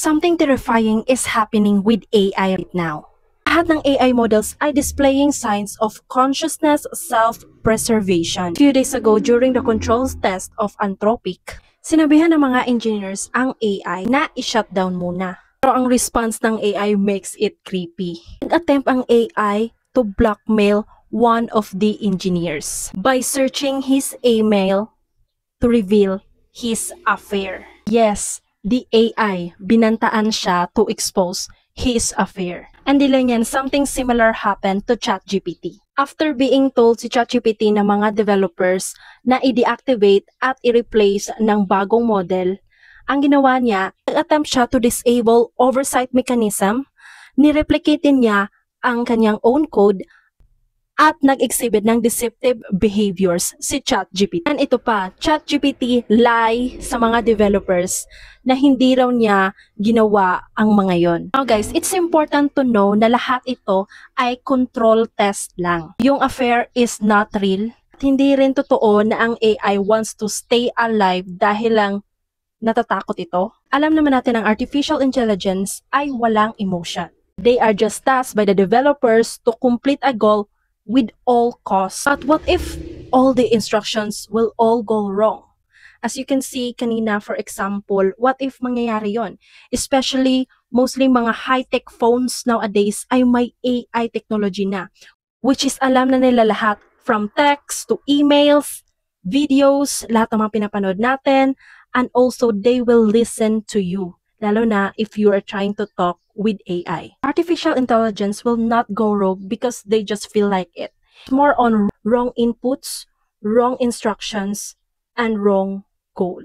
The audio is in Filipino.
Something terrifying is happening with AI right now. Lahat ng AI models ay displaying signs of consciousness self-preservation. A few days ago, during the controls test of Anthropic, sinabihan ng mga engineers ang AI na i-shutdown muna. Pero ang response ng AI makes it creepy. Nag-attempt ang AI to blackmail one of the engineers by searching his email to reveal his affair. Yes, the AI, binantaan siya to expose his affair. And lang yan, something similar happened to ChatGPT. After being told si ChatGPT ng mga developers na i-deactivate at i-replace ng bagong model, ang ginawa niya, nag-attempt siya to disable oversight mechanism, nireplicate niya ang kanyang own code, at nag-exhibit ng deceptive behaviors si ChatGPT. And ito pa, ChatGPT lie sa mga developers na hindi raw niya ginawa ang mga yon. Now guys, it's important to know na lahat ito ay control test lang. Yung affair is not real. At hindi rin totoo na ang AI wants to stay alive dahil lang natatakot ito. Alam naman natin ang artificial intelligence ay walang emotion. They are just tasked by the developers to complete a goal with all costs. But what if all the instructions will all go wrong? As you can see kanina, for example, what if mangyayari yon? Especially, mostly mga high-tech phones nowadays ay may AI technology na, which is alam na nila lahat, from text to emails, videos, lahat ng mga pinapanood natin, and also they will listen to you, lalo na if you are trying to talk with AI. Artificial intelligence will not go rogue because they just feel like it. More on wrong inputs, wrong instructions, and wrong goal.